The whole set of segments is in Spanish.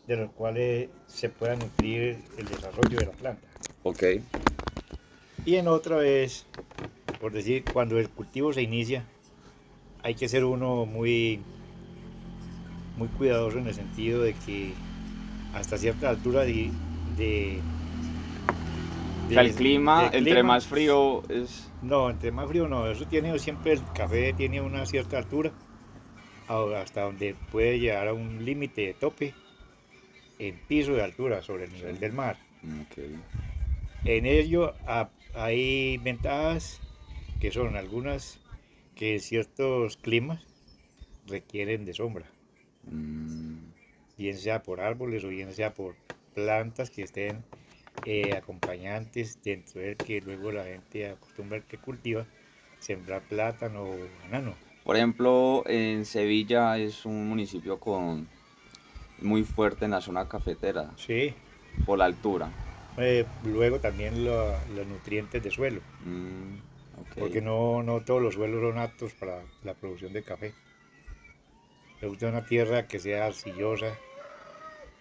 de los cuales se pueda nutrir el desarrollo de la planta. Ok. Y en otra es, por decir, cuando el cultivo se inicia, hay que ser uno muy cuidadoso en el sentido de que hasta cierta altura de, O sea, el clima, de entre clima, más frío es... no, entre más frío no, eso tiene siempre, el café tiene una cierta altura, hasta donde puede llegar a un límite de tope en piso de altura sobre el Sí. nivel del mar. Ok. En ello hay ventajas que son algunas que ciertos climas requieren de sombra, Mm, bien sea por árboles o bien sea por plantas que estén acompañantes dentro del que luego la gente acostumbra que cultiva, sembrar plátano o banano. Por ejemplo, en Sevilla es un municipio con muy fuerte en la zona cafetera, Sí, por la altura. luego también los nutrientes de suelo, Mm, ok. porque no todos los suelos son aptos para la producción de café. Le gusta una tierra que sea arcillosa,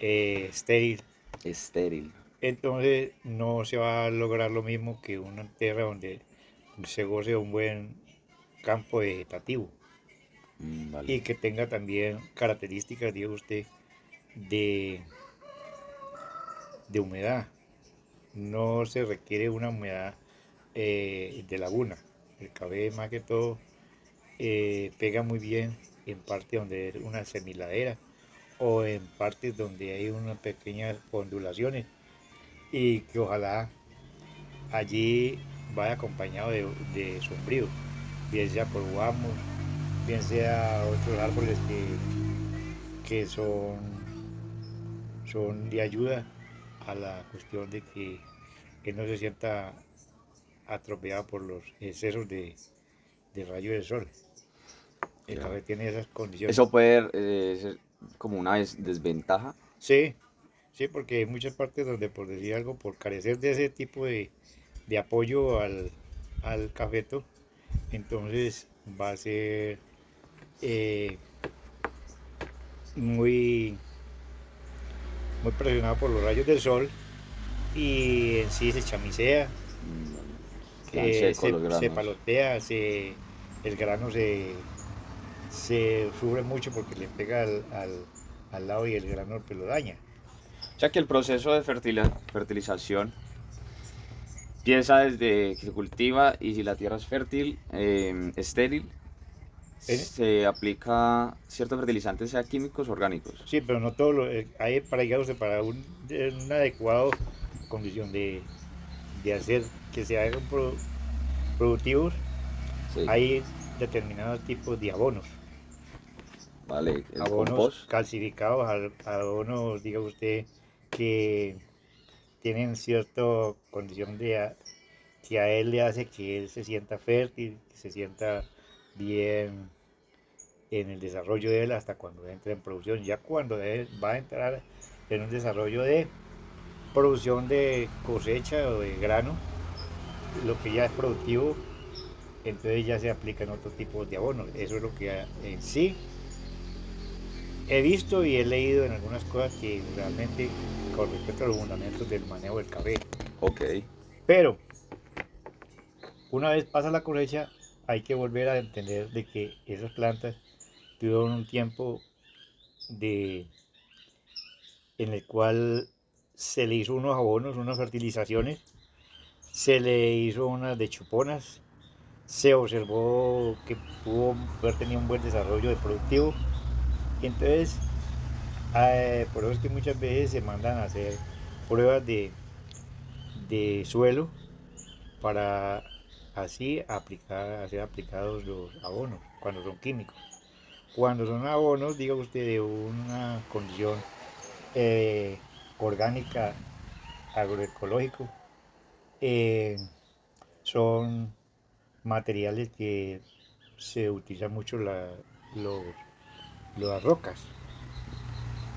estéril, Estéril. entonces no se va a lograr lo mismo que una tierra donde se goce de un buen campo vegetativo Vale. y que tenga también características, diga usted, de, de humedad. No se requiere una humedad de laguna. El café más que todo pega muy bien en partes donde es una semiladera o en partes donde hay unas pequeñas ondulaciones y que ojalá allí vaya acompañado de sombrío, bien sea por guamos, bien sea otros árboles que son de ayuda a la cuestión de que él no se sienta atropellado por los excesos de rayos del sol. El Ya. café tiene esas Eso condiciones. puede ser como una desventaja. Sí, sí, porque hay muchas partes donde, por decir algo, por carecer de ese tipo de apoyo al cafeto, entonces va a ser eh, muy, muy presionado por los rayos del sol y en sí se chamisea, Vale. Quedan secos los se granos. palotea, el grano se sufre mucho porque le pega al lado y el grano pues, lo daña. O sea que el proceso de fertilización empieza desde que se cultiva y si la tierra es fértil, estéril, En- se aplica ciertos fertilizantes, sea químicos o orgánicos. Sí, pero no todo hay para, digamos, para un adecuado condición de hacer que se hagan productivos, Sí, hay determinados tipos de abonos. vale. El Abonos compost. calcificados, abonos, diga usted, que tienen cierta condición que a él le hace que él se sienta fértil, que se sienta bien en el desarrollo de él hasta cuando entre en producción. Ya cuando él va a entrar en un desarrollo de producción de cosecha o de grano, lo que ya es productivo, entonces ya se aplican otros tipos de abonos. Eso es lo que en sí he visto y he leído en algunas cosas que realmente con respecto a los fundamentos del manejo del café. Ok. Pero una vez pasa la cosecha, hay que volver a entender de que esas plantas tuvieron un tiempo de, en el cual se le hizo unos abonos, unas fertilizaciones, se le hizo unas de chuponas, se observó que pudo haber tenido un buen desarrollo de productivo. Y entonces, por eso es que muchas veces se mandan a hacer pruebas de suelo para así hacer aplicados los abonos cuando son químicos. Cuando son abonos, diga usted, de una condición eh, orgánica agroecológico, eh, son materiales que se utilizan mucho los, las rocas.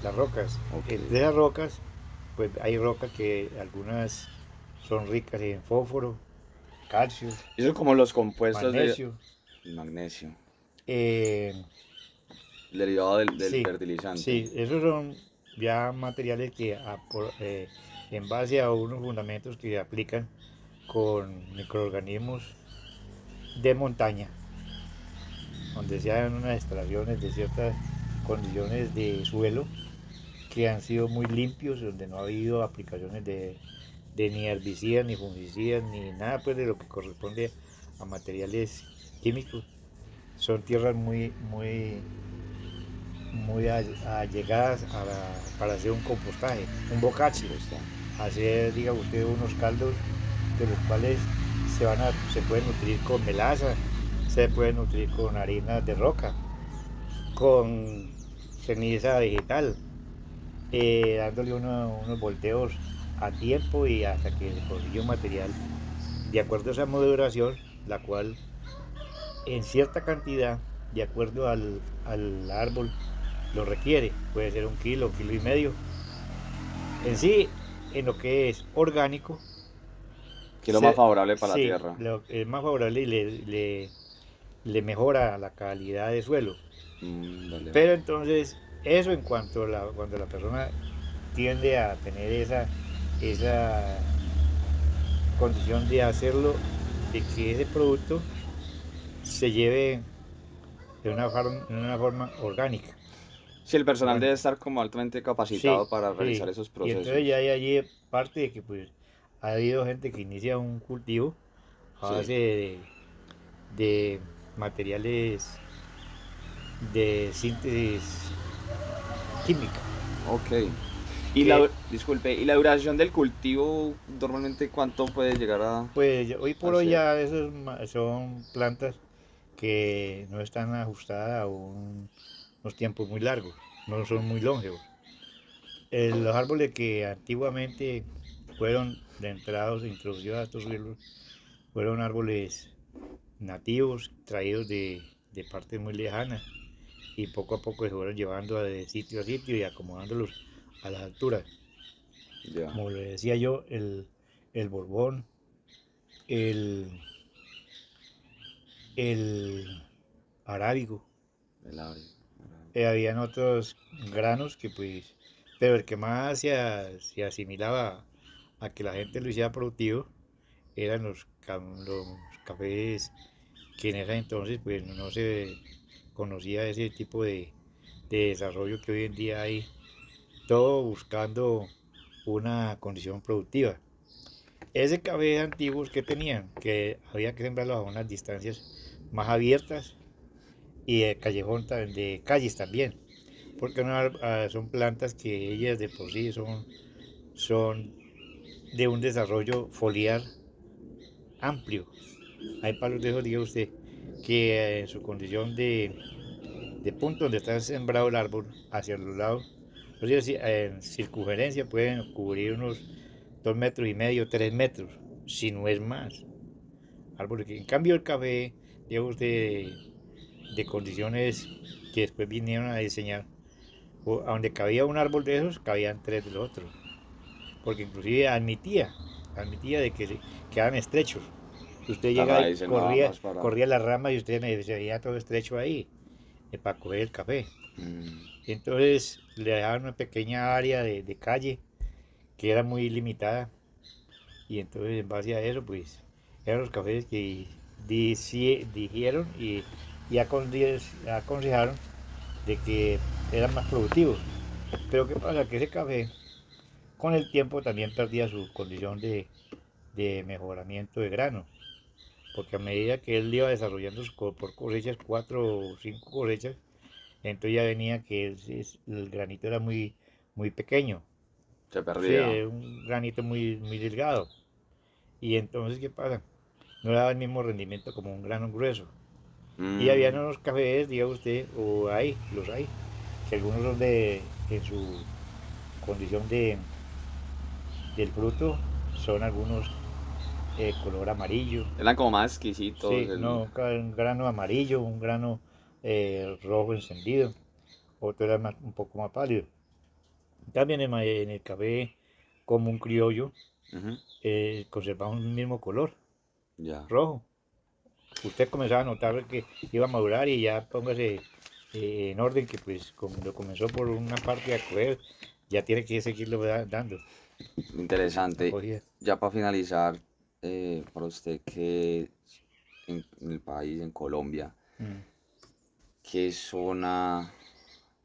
Las rocas. Ok. Entre las rocas, pues hay rocas que algunas son ricas en fósforo, calcio, Eso es como los compuestos de magnesio. magnesio, eh, el derivado del sí, fertilizante. sí, esos son ya materiales que en base a unos fundamentos que se aplican con microorganismos de montaña, donde se hagan unas extracciones de ciertas condiciones de suelo que han sido muy limpios, donde no ha habido aplicaciones de ni herbicidas, ni fungicidas, ni nada pues de lo que corresponde a materiales químicos. Son tierras muy allegadas para hacer un compostaje, un bocachi, Ahí está. hacer, diga usted, unos caldos de los cuales se pueden nutrir con melaza, se pueden nutrir con harina de roca, con ceniza vegetal, dándole unos volteos a tiempo y hasta que se consigue un material de acuerdo a esa moderación, la cual en cierta cantidad, de acuerdo al árbol, lo requiere. Puede ser 1 kilo, 1,5 kilos. En sí, en lo que es orgánico, Que es lo más favorable para la sí, tierra. lo es más favorable y le mejora la calidad de suelo. Vale, Pero vale. entonces, eso en cuanto cuando la persona tiende a tener esa condición de hacerlo, de que ese producto se lleve de una forma orgánica. Sí, el personal debe Orgánica. estar como altamente Sí, capacitado para realizar sí. esos Y entonces ya procesos. hay allí parte de que pues ha habido gente que inicia un cultivo a Sí, base de materiales de síntesis química. ok. Y Que disculpe, ¿y la duración del cultivo normalmente cuánto puede llegar pues hoy a por hoy ser? ya son plantas que no están ajustadas a unos tiempos muy largos, no son muy longevos. Los árboles que antiguamente fueron de entrados e introducidos a estos suelos fueron árboles nativos traídos de partes muy lejanas y poco a poco se fueron llevando de sitio a sitio y acomodándolos a las alturas. Ya, Como le decía yo, el borbón, el, el arábigo, el área. habían otros granos que pues, pero el que más se asimilaba a que la gente lo hiciera productivo eran los cafés que en ese entonces pues no se conocía ese tipo de desarrollo que hoy en día hay, todo buscando una condición productiva. Ese café antiguos que tenían, que había que sembrarlo a unas distancias más abiertas y de callejón, de calles también, porque son plantas que ellas de por sí son de un desarrollo foliar amplio. Hay palos de esos, diga usted, que en su condición de punto donde está sembrado el árbol hacia los lados, o sea, en circunferencia pueden cubrir unos 2,5 metros, 3 metros, si no es más. Árboles que, en cambio, el café, diga usted, de condiciones que después vinieron a diseñar, a donde cabía un árbol de esos, cabían 3 de los otros, porque inclusive admitía de que quedaban estrechos. Usted Las llega y raíces nada más para... corría las ramas y usted se veía todo estrecho ahí, para coger el café. Mm, Entonces le dejaban una pequeña área de calle que era muy limitada y entonces en base a eso pues eran los cafés que dijeron y aconsejaron de que eran más productivos. Pero ¿qué pasa? Que ese café con el tiempo también perdía su condición de mejoramiento de grano, porque a medida que él iba desarrollando por cosechas, 4 o 5 cosechas, entonces ya venía que el granito era muy pequeño, se sí, perdía. un granito muy delgado. Y entonces, ¿qué pasa? No daba el mismo rendimiento como un grano grueso. Y habían Mm, unos cafés, diga usted, o los hay, que algunos son en su condición del fruto, son algunos color amarillo. eran como más exquisitos. Sí, no, un grano amarillo, un grano rojo encendido, otro era un poco más pálido. También en el café como un criollo Ujú, conservaba un mismo color, ya. rojo. Usted comenzaba a notar que iba a madurar y ya póngase en orden que pues como lo comenzó por una parte a coger, ya tiene que seguirlo dando Interesante. acogida. Ya para finalizar, para usted que en el país, en Colombia, Mm. ¿qué zona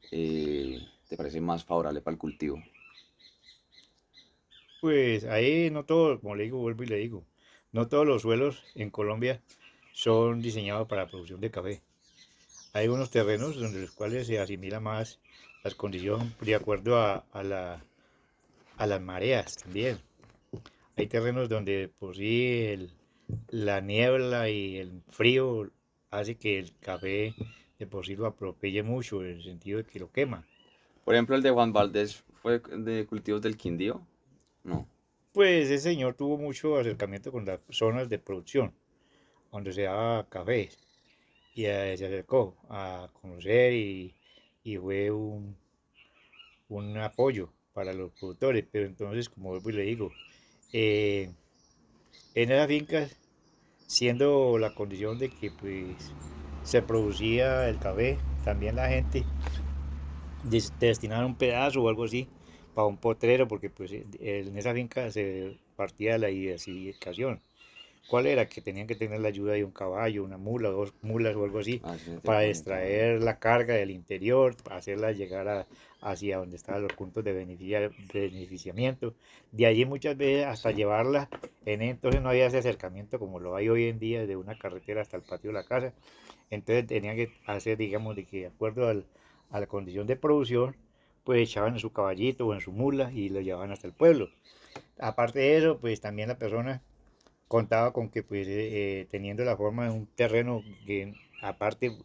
te parece más favorable para el cultivo? Pues ahí no todo, como le digo, vuelvo y le digo, no todos los suelos en Colombia son diseñados para la producción de café. Hay unos terrenos donde los cuales se asimila más las condiciones de acuerdo a las mareas también. Hay terrenos donde por sí la niebla y el frío hace que el café de por sí lo atropelle mucho, en el sentido de que lo quema. Por ejemplo, el de Juan Valdés fue de cultivos del Quindío. No, Pues ese señor tuvo mucho acercamiento con las zonas de producción, donde se daba café, y se acercó a conocer y fue un apoyo para los productores. Pero entonces, como vuelvo y le digo, eh, en esas fincas, siendo la condición de que pues se producía el café, también la gente destinaba un pedazo o algo así para un potrero, porque pues en esa finca se partía de la diversificación. ¿Cuál era? Que tenían que tener la ayuda de un caballo, una mula, dos mulas o algo así, así se te para preguntaba. extraer la carga del interior, para hacerla llegar hacia donde estaban los puntos de beneficiamiento. De allí muchas veces hasta llevarla. Entonces no había ese acercamiento como lo hay hoy en día de una carretera hasta el patio de la casa. Entonces tenían que hacer, digamos, de que de acuerdo a la condición de producción, pues echaban en su caballito o en su mula y lo llevaban hasta el pueblo. Aparte de eso, pues también la persona contaba con que pues teniendo la forma de un terreno que aparte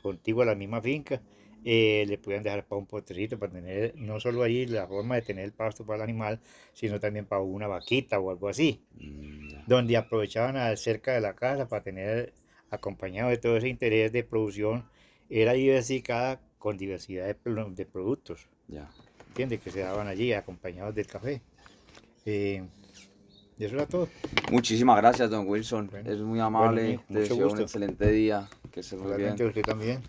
contiguo a la misma finca, le podían dejar para un potrecito, para tener no solo ahí la forma de tener el pasto para el animal, sino también para una vaquita o algo así, Ya. donde aprovechaban cerca de la casa para tener, acompañado de todo ese interés de producción, era diversificada con diversidad de productos, Ya. ¿entiendes? Que se daban allí acompañados del café. Eh, y eso era todo. Muchísimas gracias, don Wilson. Bueno, Es muy bueno, amable. con Te mucho deseo un gusto. excelente día. Que estés muy bien. Igualmente usted también.